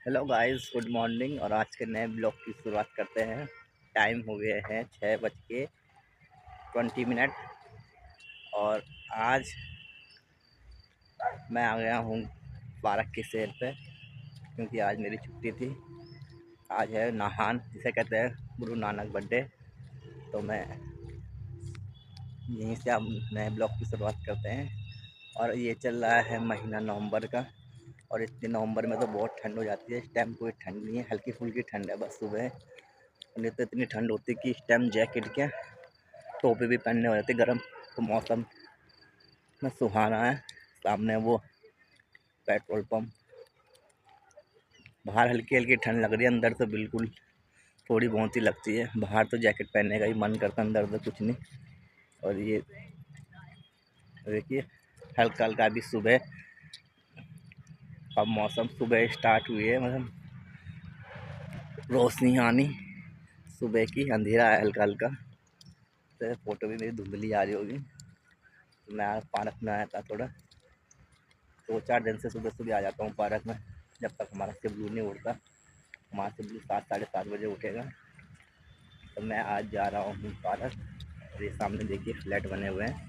Hello guys, good morning. और आज के नए ब्लॉग की शुरुआत करते हैं। टाइम हो गए हैं 6:20। और आज मैं आ गया हूँ पार्क की सैर पे, क्योंकि आज मेरी छुट्टी थी। आज है नहान, जिसे कहते हैं गुरु नानक बर्थडे। तो मैं यहीं से अब नए ब्लॉग की शुरुआत करते हैं। और ये चल रहा है महीना नवंबर का। और इतने नवंबर में तो बहुत ठंड हो जाती है। इस टाइम कोई ठंड नहीं है, हल्की फुल्की ठंड है बस सुबह। नहीं तो इतनी ठंड होती है कि इस टाइम जैकेट के टोपी भी पहनने हो जाती गर्म। तो मौसम में सुहाना है। सामने वो पेट्रोल पंप, बाहर हल्की हल्की ठंड लग रही है, अंदर तो बिल्कुल थोड़ी बहुत ही लगती है। बाहर तो जैकेट पहनने का ही मन करता है, अंदर तो कुछ नहीं। और ये देखिए, हल्का हल्का अभी सुबह अब मौसम सुबह स्टार्ट हुई है, मतलब रोशनी आनी सुबह की। अंधेरा है हल्का हल्का। तो फोटो भी मेरी धुंधली आ रही होगी। तो मैं आज पार्क में आया था थोड़ा। 2-4 दिन से सुबह सुबह आ जाता हूँ पार्क में, जब तक हमारा शिवलू नहीं उठता। हमारा शिवलू 7-7:30 बजे उठेगा। तो मैं आज जा रहा हूँ पार्क। और ये सामने देखिए फ्लैट बने हुए हैं।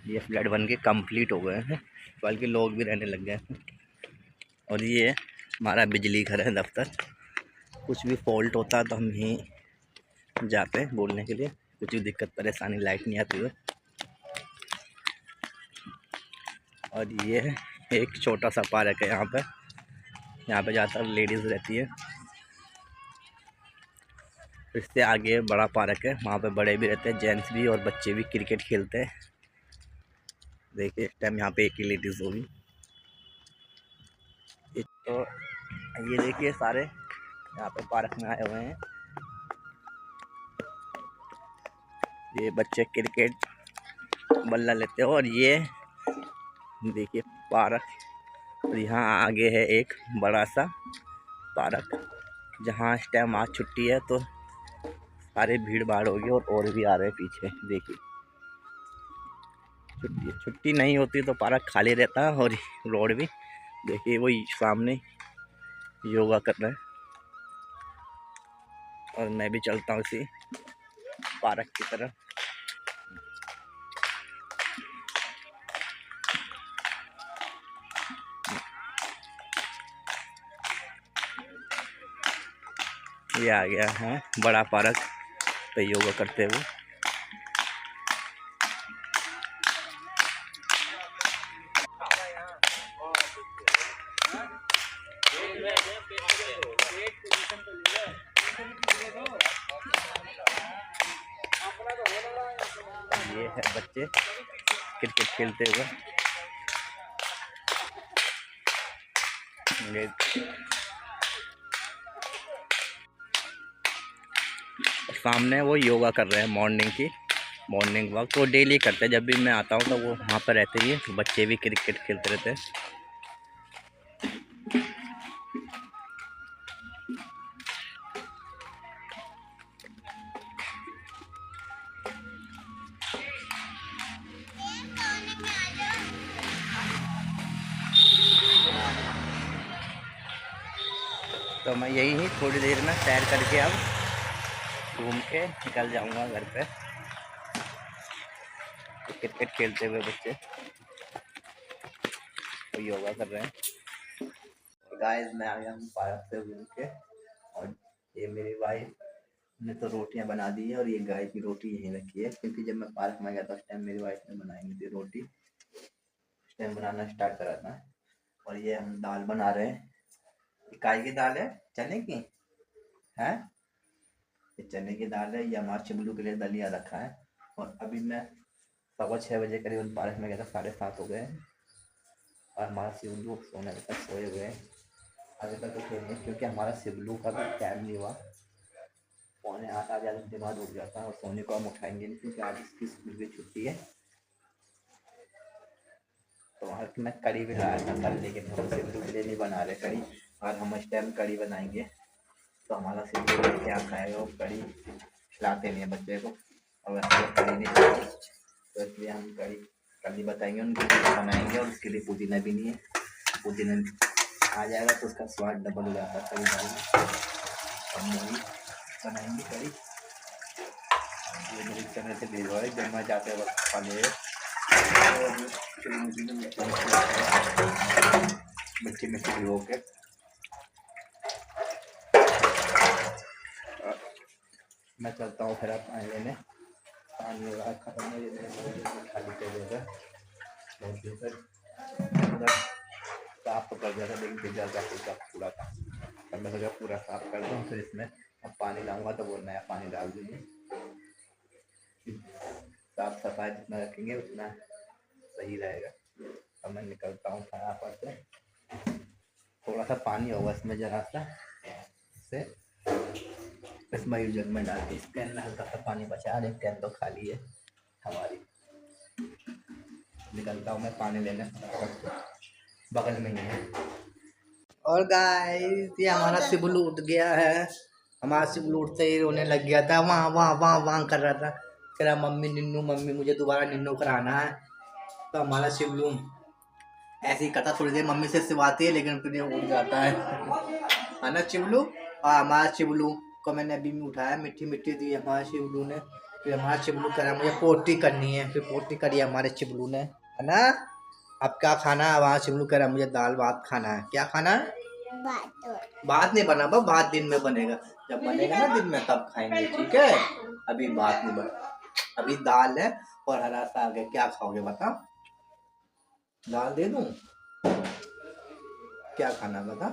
ये फ्लैट बन के कम्प्लीट हो गए हैं, बल्कि लोग भी रहने लग गए हैं। और ये हमारा बिजली घर है, दफ्तर। कुछ भी फॉल्ट होता है तो हम यहीं जाते हैं बोलने के लिए। कुछ भी दिक्कत परेशानी, लाइट नहीं आती है। और ये एक छोटा सा पार्क है यहाँ पे ज़्यादातर लेडीज़ रहती है। इससे आगे बड़ा पार्क है, वहाँ पे बड़े भी रहते हैं, जेंट्स भी और बच्चे भी क्रिकेट खेलते हैं। देखिए इस टाइम यहाँ पे एक ही लेडीज़ होगी। तो ये देखिए सारे यहाँ पे पार्क में आए हुए हैं। ये बच्चे क्रिकेट बल्ला लेते हैं। और ये देखिए पार्क, और यहाँ आगे है एक बड़ा सा पार्क, जहाँ इस टाइम आज छुट्टी है तो सारे भीड़ भाड़ होगी। और भी आ रहे हैं पीछे। देखिए छुट्टी नहीं होती तो पार्क खाली रहता है। और रोड भी देखिए, वही सामने योगा कर रहे हैं। और मैं भी चलता हूँ इसी पार्क की तरफ। ये आ गया है बड़ा पार्क पे योगा करते हुए। ये है बच्चे क्रिकेट खेलते हुए। सामने वो योगा कर रहे हैं, मॉर्निंग वॉक। तो डेली करते हैं, जब भी मैं आता हूँ तो वो वहाँ पर रहते ही हैं। बच्चे भी क्रिकेट खेलते रहते हैं। तो मैं यही ही थोड़ी देर में सैर करके अब घूम के निकल जाऊंगा घर पे। तो क्रिकेट खेलते हुए बच्चे तो योगा कर रहे हैं। गाइस, मैं आ गया हूँ पार्क से घूम के। और ये मेरी वाइफ ने तो रोटियां बना दी है, और ये गाय की रोटी यहीं रखी है, क्योंकि जब मैं पार्क में गया था उस टाइम मेरी वाइफ ने बनाई नहीं थी रोटी। उस टाइम बनाना स्टार्ट करा था। और ये हम दाल बना रहे हैं। ये काय की दाल है? चने की है? ये चने की दाल है। ये हमारे चिमलू के लिए दलिया रखा है। और अभी मैं 6:15 बजे करीबन पार्क में गया था, 7:30 हो गए हैं। और हमारा शिवलू सोने तक सोए हुए हैं। अभी तक तो खेलने, क्योंकि हमारा शिवलू का भी टाइम नहीं हुआ। 7:45 आधे घंटे बाद उठ जाता है। और सोने को हम उठाएंगे नहीं, क्योंकि आज इसकी स्कूल की छुट्टी है। तो आज मैं कड़ी भी लाया था कल, लेकिन हम शिवलू के लिए नहीं बना रहे कड़ी। और हम इस टाइम कड़ी बनाएंगे। तो हमारा शिवलू क्या खाएगा, वो कड़ी खिलाते नहीं है बच्चे को। और वैसे वो कड़ी नहीं खाते, तो इसलिए हम कड़ी कड़ी बताएंगे उनको बनाएंगे। और उसके लिए पुदीना भी नहीं है, पुदीना आ जाएगा तो उसका स्वाद डबल हो जाता है करी दाल में। हम वही बनाएंगे करी। ये मेरी चने से भिगो है, जब मैं जाते वक्त खा ले। मिट्टी मिट्टी भिगो के मैं चलता हूँ फिर आप पानी लेने। पानी हो रहा है खत्म हो खाली कर देगा बहुत दिन तक साफ तो कर दिया था, लेकिन भिग जाता पूरा था। तब मैं सोचा पूरा साफ कर दूँ, फिर इसमें अब पानी लाऊंगा तो वो नया पानी डाल दूँगी। साफ सफाई जितना रखेंगे उतना सही रहेगा। अब मैं निकलता हूँ फटाफट से। थोड़ा सा पानी होगा इसमें जरा सा से इसमें जग में डाल के इस कैन में हल्का सा पानी बचा रहे। कैन तो खाली है हमारी। निकलता हूँ मैं पानी लेने फटाफट से, बगल में ही है। और गाइस ये हमारा शिबलू उठ गया है। हमारा शिबलू उठते ही रोने लग गया था, वहाँ वहाँ वहाँ वहाँ कर रहा था। कह रहा मम्मी निन्नू, मम्मी मुझे दोबारा निन्नू कराना है। तो हमारा शिबलू ऐसे ही करता, थोड़ी देर मम्मी से सिवाती है लेकिन फिर उठ जाता है ना शिबलू। और हमारा शिबलू को मैंने अभी में उठाया, मिट्टी मिट्टी दी हमारे शिबलू ने। फिर हमारा शिबलू कह रहा मुझे पोटी करनी है, फिर पोटी करी हमारे शिबलू ने, है ना। अब क्या खाना है? वहाँ शिबलू कह रहा मुझे दाल भात खाना है। क्या खाना है? भात नहीं बना, भात दिन में बनेगा। जब बनेगा ना दिन में तब खाएंगे, ठीक है। अभी भात नहीं बना, अभी दाल है और हरा साग है। क्या खाओगे बताओ? दाल दे दूं? क्या खाना बता?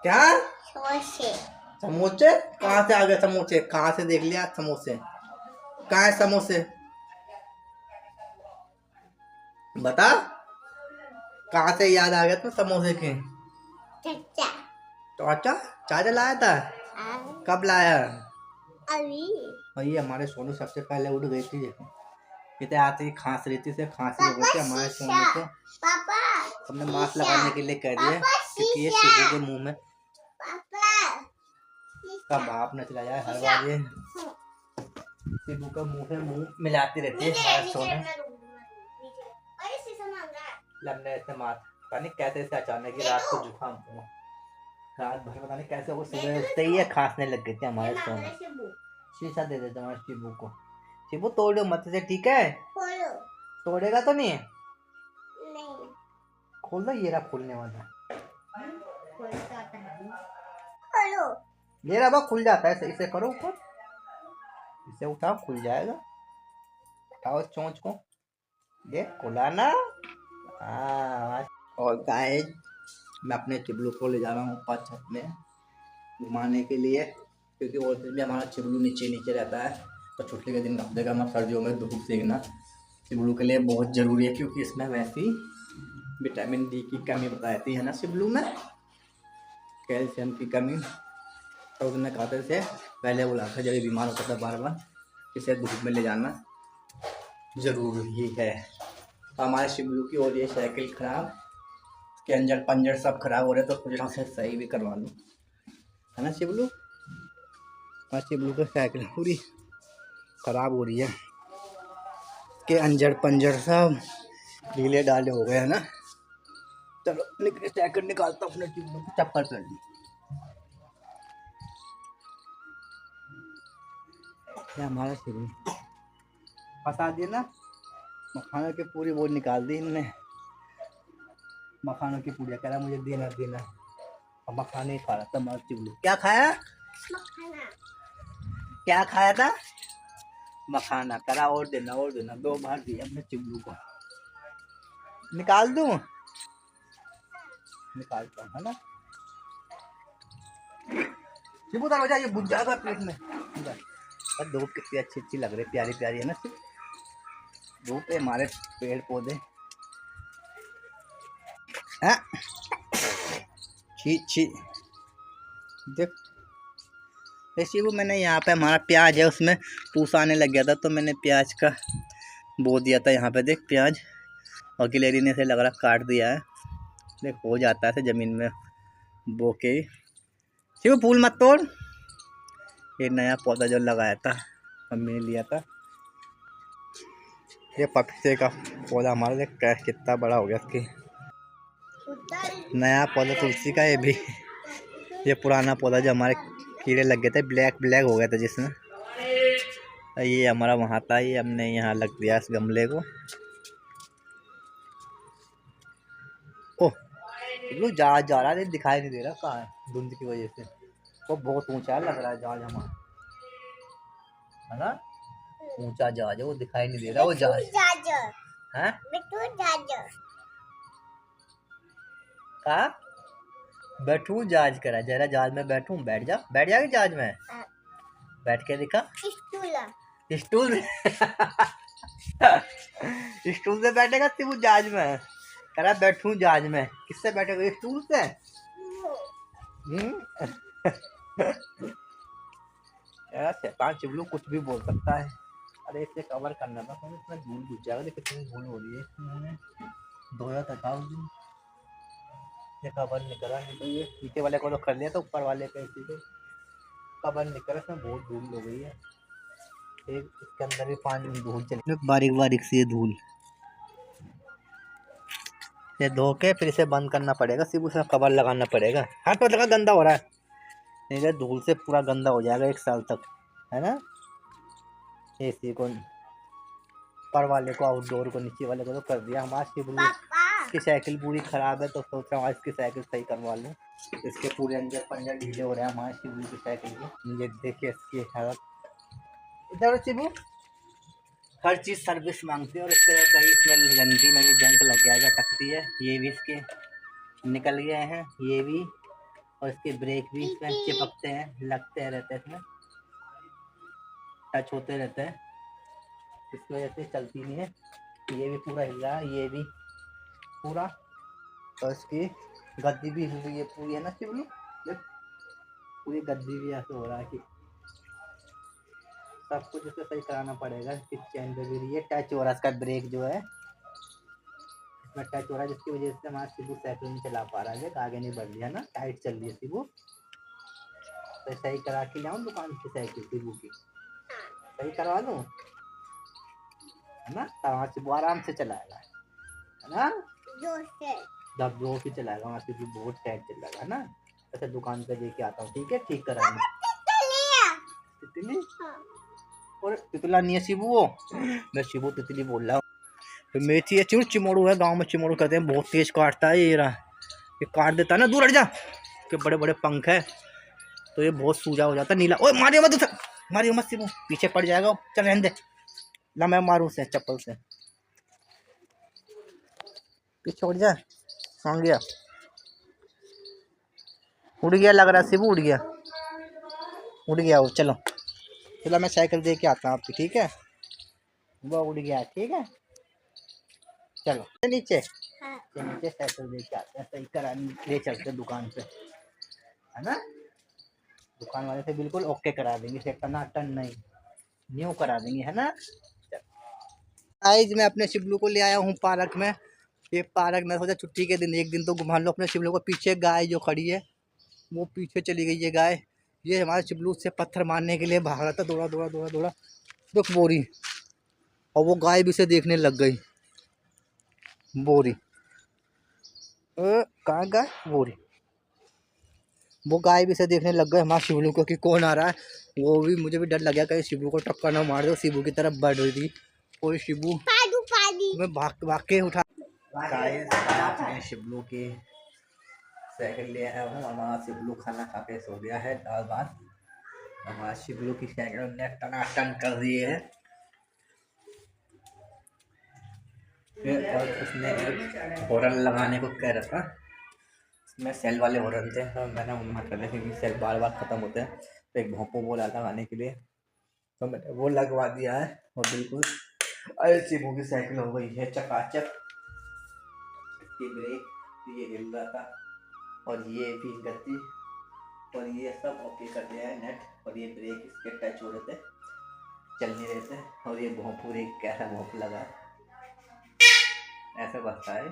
क्या? समोसे? कहाँ से आ गए समोसे? कहाँ से देख लिया समोसे? कहाँ है समोसे? बता, कहाँ से याद आ गया तो समोसे के? चाचा चाचा लाया था? कब लाया? अभी। भाई हमारे सोनू सबसे पहले उठ गई थी। इतने आते ही खांस रही थी, खांसी हो गई थी हमारे सोनू को। हमने मास्क लगाने के लिए कह दिया क्योंकि ये शिबू के मुंह में का बाप न चला जाए। हर बार ये शिबू का मुंह में मुंह मिलाती रहती है हमारे सोनू। लमने ऐसे मार पता नहीं कैसे से अचानक ही रात को जुकाम हुआ, रात भर पता नहीं कैसे वो सुबह उठते ही खांसने लग गए थे हमारे सोनू। शीशा दे देते हमारे शिबू को। शिबू तोड़ो मत से, ठीक है? तोड़ेगा तो नहीं? नहीं। खोल दो, ये रहा खोलने वाला। ये रहा खुल जाता है, इसे करो ऊपर, इसे उठाओ खुल जाएगा। उठाओ चोंच को, ये खुला ना। और गाइस मैं अपने चिबलू को ले जा रहा हूँ ऊपर छत में घुमाने के लिए, क्योंकि वो दिन भी हमारा चिबलू नीचे नीचे रहता है। तो छुट्टी के दिन हफ्ते का मैं सर्दियों में धूप सेकना चिबलू के लिए बहुत ज़रूरी है, क्योंकि इसमें वैसी विटामिन डी की कमी बताती है ना चिबलू में, कैल्शियम की कमी। तो उसने खाते से पहले बोला था जब बीमार होता था बार बार, इसे धूप में ले जाना ज़रूरी है। तो हमारे शिबलू की हो रही है साइकिल ख़राब, के अंजर पंजर सब खराब हो रहे, तो सोच रहा से सही भी करवा लूँ, है ना शिबलू। हमारे शिबलू की साइकिल पूरी ख़राब हो रही है, के अंजर पंजर सब ढीले डाले हो गए, है ना। चलो निकले साइकिल निकालता हूँ अपने शिबलू को, चप्पल पहन ली। हमारा शिबलू फंसा दिया ना, मखानों की पूरी वो निकाल दी इनने, मखानों की पूड़िया। कह रहा मुझे देना देना, और मखाने ही खा रहा था हमारा चिबलू। क्या खाया? मखाना। क्या खाया था? मखाना। करा और देना और देना, 2 बार दिया अपने चिबलू को। निकाल दूं? निकालता हूँ, है ना। शिबू दरवाजा ये बुझ जाएगा पेट में। धूप कितनी अच्छी अच्छी लग रही, प्यारी प्यारी है ना। धूप पे हमारे पेड़ पौधे छी छी देख। ऐसे वो मैंने यहाँ पे हमारा प्याज है उसमें पूस आने लग गया था, तो मैंने प्याज का बो दिया था यहाँ पे। देख प्याज, और गिलेरी ने से लग रहा काट दिया है। देख हो जाता है ज़मीन में बो के। शिव फूल मत तोड़, ये नया पौधा जो लगाया था मम्मी ने लिया था, ये पपीते का पौधा हमारा। देख कितना बड़ा हो गया इसकी। नया पौधा तुलसी का, ये भी ये पुराना पौधा जो हमारे कीड़े लग गए थे, ब्लैक ब्लैक हो गया था जिसमें, ये हमारा वहाँ था, ये हमने यहाँ लग दिया इस गमले को। ओह लो जहाज जा रहा है, दिखाई नहीं दे रहा कहाँ है धुंध की वजह से। वो बहुत ऊंचा लग रहा है जहाज हमारा, है ना, ऊंचा जहाज है, वो दिखाई नहीं दे रहा वो जहाज है। कहा बैठू जहाज करा, जरा जहाज में बैठू, बैठ जा, बैठ जाएगी जहाज में, बैठ के दिखा स्टूल में स्टूल से बैठेगा तू जहाज में, कह रहा बैठू जहाज में, किससे बैठेगा स्टूल से। शैतान चिबलू कुछ भी बोल सकता है। अरे इसे कवर करना था, तो इसमें धूल घुस जाएगा, कितनी धूल हो रही है इसमें, धोया था उस दिन, ये कवर नहीं करा, नहीं तो ये नीचे वाले को तो कर लिया था, ऊपर वाले पे इसी को कवर नहीं करा, इसमें बहुत धूल हो गई है, एक इसके अंदर भी पानी धूल चली, बारीक बारीक सी धूल, ये धो के फिर इसे बंद करना पड़ेगा, सिर्फ उसमें कवर लगाना पड़ेगा, हाथ पर लगा, गंदा हो रहा है, नहीं तो धूल से पूरा गंदा हो जाएगा 1 साल तक, है ना। एसी को ऊपर वाले को, आउटडोर को, नीचे वाले को तो कर दिया। हमारा शिबलू की साइकिल पूरी खराब है, तो सोच रहा हूँ इसकी साइकिल सही करवा लूँ, इसके पूरे अंदर पंजा ढीले हो रहे हैं हमारे शिबलू की साइकिल के। ये देखिए इसकी हालत, इधर शिबू हर चीज़ सर्विस मांगती है, और इसके कहीं इसमें गंदी में भी जंक लग गया है, टकती है, ये भी इसके निकल गए हैं, ये भी, और इसके ब्रेक भी इसमें चिपकते हैं, लगते रहते हैं, इसमें टच होते रहते हैं, इसकी वजह से चलती नहीं है। ये भी पूरा हिल रहा है, ये भी पूरा, और इसकी गद्दी भी हिल रही है पूरी, है ना शिवलू, पूरी गद्दी भी ऐसे हो रहा है कि सब कुछ इसे सही कराना पड़ेगा। इसकी चैन पे भी रही है, टच हो रहा है इसका ब्रेक जो है, इसमें टच हो रहा है, जिसकी वजह से हमारा शिबू साइकिल नहीं चला पा रहा है, आगे नहीं बढ़ रही है ना, टाइट चल रही है शिबू, तो सही करा के लाऊं दुकान की साइकिल शिबू की, सही करवा दूँ, है ना, तब शिबू आराम से चलाएगा, है ना, जब जोर से चलाएगा वहाँ से भी बहुत टाइट चलेगा, है ना। अच्छा दुकान पे लेके आता हूँ, ठीक है, ठीक कराने। तितली और तितला नहीं है शिबू, वो मैं शिबू तितली बोल रहा हूँ। तो मेथी है, चिमोड़ू है, गांव में चिमोड़ू कहते हैं, बहुत तेज काटता है ये रहा, ये काट देता है ना, दूर हट जा, के बड़े बड़े पंख है, तो ये बहुत सूजा हो जाता है, नीला। ओए मारियो मत उसे, मारियो मत शिबू, पीछे पड़ जाएगा, चल रहने दे, ला मैं मारूं से चप्पल से, पीछे उड़ जा, आ गया, उड़ गया लग रहा है शिबू, उड़ गया, उड़ गया वो, चलो चलो मैं साइकिल दे के आता हूँ आपकी, ठीक है, वो उड़ गया, ठीक है, चलो नीचे, नीचे साइकिल दे के आते हैं, सही करा ले चलते दुकान पे, है ना, दुकान वाले से बिल्कुल ओके करा देंगे, से टनाटन नहीं, न्यू करा देंगे, है ना। आज मैं अपने शिबलू को ले आया हूँ पार्क में, ये पार्क में सोचा छुट्टी के दिन एक दिन तो घुमा लो अपने शिबलू को। पीछे गाय जो खड़ी है वो पीछे चली गई है गाय, ये हमारे शिबलू से पत्थर मारने के लिए भाग रहा था, दौड़ा दौड़ा दौड़ा दौड़ा, रुक बोरी, और वो गाय भी से देखने लग गई, बोरी कहाँ गाय, बोरी, वो गाय भी से देखने लग गए हमारे शिबलू को कि कौन आ रहा है, वो भी, मुझे भी डर लग गया कहीं शिबू को टक्कर ना मार दो, शिबू की तरफ बढ़ रही थी, कोई शिबू मैं भाग के उठा। अपने शिबलू की साइकिल ले आया हूँ, हमारा शिबलू खाना खा के सो गया है, दाल भात, हमारा शिबलू की साइकिल ने टनाटन कर दिए है, और उसने एक हॉर्न लगाने को कह रखा, इसमें सेल वाले हॉर्न थे, तो मैंने मना कर दिया क्योंकि सेल बार बार ख़त्म होते हैं, तो एक भोंपू बोला था लगाने के लिए, तो मैंने वो लगवा दिया है, और बिल्कुल अरे शिबू की साइकिल हो गई है चकाचक, इसकी ब्रेक ये हिल रहा था, और ये भी गति, और ये सब ओके कर दिया है नेट, और ये ब्रेक इसके टच हो रहे थे, चल नहीं रहे थे, और ये भोंपू एक कैसा भोंपू लगा ऐसा बजता है,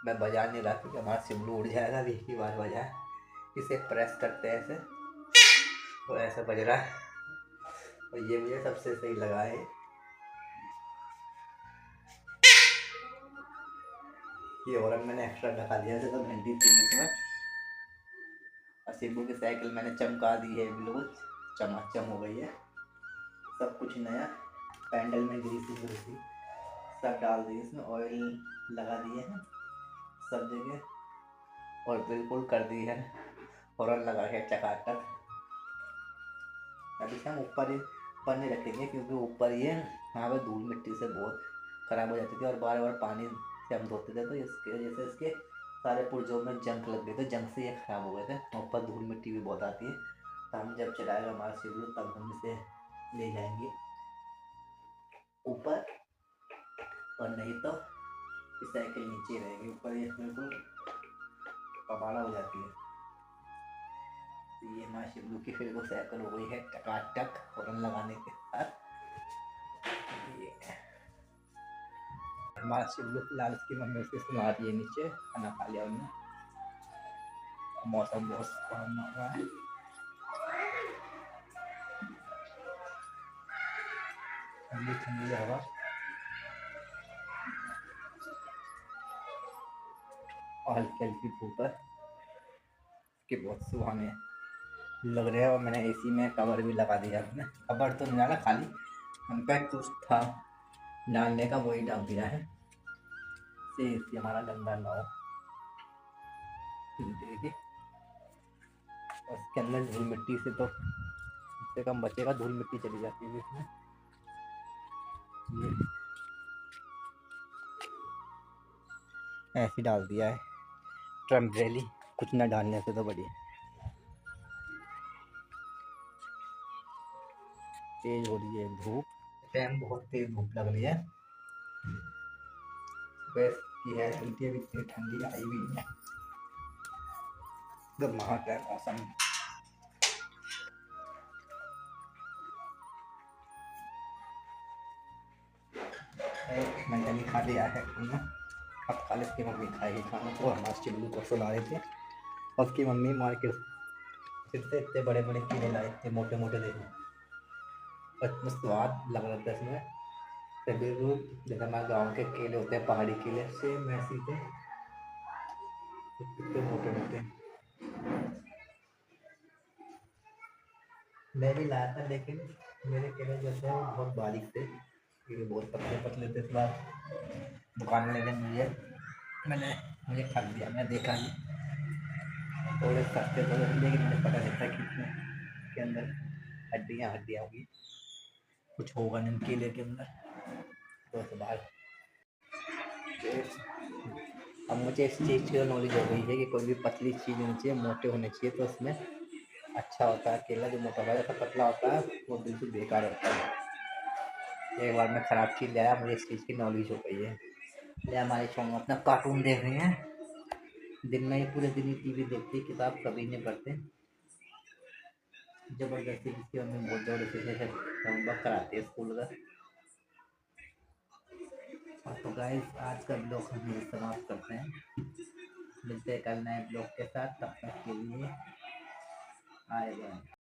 मैं बजा नहीं रहा क्योंकि हमारा शिबलू उड़ जाएगा, अभी एक ही बार बजा, इसे प्रेस करते हैं ऐसे, तो ऐसा बज रहा है, और ये मुझे सबसे सही लगा है। ये हॉर्न मैंने एक्स्ट्रा ढका दिया था तो घंटी थी इसमें। और शिबू की साइकिल मैंने चमका दी है, बिल्कुल चमाचम हो गई है। सब कुछ नया, पैंडल में ग्रीसी सब डाल दी, इसमें ऑयल लगा दिए हैं सब जगह और बिल्कुल कर दी है हॉर्न लगा के चकाचक। अभी से हम ऊपर नहीं रखेंगे क्योंकि ऊपर ये यहाँ पर धूल मिट्टी से बहुत ख़राब हो जाती थी और बार बार पानी से हम धोते थे, तो इसके वजह से इसके सारे पुर्जों में जंग लग गए थे, जंग से ये ख़राब हो गए थे। ऊपर धूल मिट्टी भी बहुत आती है, तो हम जब चलाएगा हमारा शिवलू तब हम इसे ले जाएंगे ऊपर, और नहीं तो इस साइकिल नीचे रहेगी। ऊपर ये बिल्कुल कबाड़ा हो जाती है। तो ये हमारे शिवलू की फिर वो साइकिल हो गई है टकाटक हॉर्न लगाने के साथ। ये हमारा शिवलू फिलहाल इसकी मम्मी उसकी सुना रही है नीचे, खाना खा लिया उन्होंने। मौसम बहुत सुहावना हुआ है। ठंडी ठंडी हवा और हल्की हल्की धूप है कि बहुत सुहाने लग रहे हैं। और मैंने एसी में कवर भी लगा दिया, अपने कवर तो नहीं डाला, खाली उनका कुछ था डालने का वही डाल दिया है, से एसी हमारा गंदा ना हो। देखिए उसके अंदर धूल मिट्टी से तो उससे कम बचेगा, धूल मिट्टी चली जाती है इसमें। ये ऐसे डाल दिया है ट्रम्ब्रेली, कुछ ना डालने से तो बढ़िया। तेज हो रही है धूप, टाइम बहुत तेज धूप लग रही है। सुबह की है उल्टी, अभी इतनी ठंडी आई हुई है, गर्माहट है मौसम। मैंने खा लिया है खाना, अब खाली उसकी मम्मी खाएगी खाना। तो हमारे चिल्लू को सुला रहे थे और उसकी मम्मी मार्केट से इतने बड़े बड़े कीड़े लाए, इतने मोटे मोटे देखो, और इतना स्वाद लग रहा था इसमें। तभी वो जैसे हमारे गाँव के केले होते हैं, पहाड़ी केले, सेम वैसे थे, इतने मोटे मोटे। मैं भी लाया था लेकिन मेरे केले जो थे वो बहुत बारीक थे, ये बहुत पतले पतले थे। इस बार दुकान में लेने मुझे मुझे ठग दिया, मैं देखा नहीं, थोड़े सस्ते थोड़े, लेकिन मुझे पता नहीं था कि इसमें के अंदर हड्डियाँ हड्डियाँ होगी, कुछ होगा नहीं केले के अंदर। तो इस बार अब मुझे इस चीज़ की नॉलेज हो गई है कि कोई भी पतली चीज़ होनी चाहिए, मोटे होने चाहिए, तो उसमें अच्छा होता है। केला जो मोटा होता है, जैसा पतला होता है वो बिल्कुल बेकार होता है। एक बार मैं ख़राब चीज़ ले आया, मुझे इस चीज़ की नॉलेज हो गई है। ये हमारे शो में अपना कार्टून देख रहे हैं, दिन में ये पूरे दिन ही टीवी देखते, किताब कभी नहीं पढ़ते। ज़बरदस्ती जिसकी हमें बहुत ज़बरदस्ती से होमवर्क कराते हैं स्कूल का। तो गाइस आज का ब्लॉग हम यही समाप्त करते हैं, मिलते हैं कल नए ब्लॉग के साथ, तब तक के लिए बाय बाय।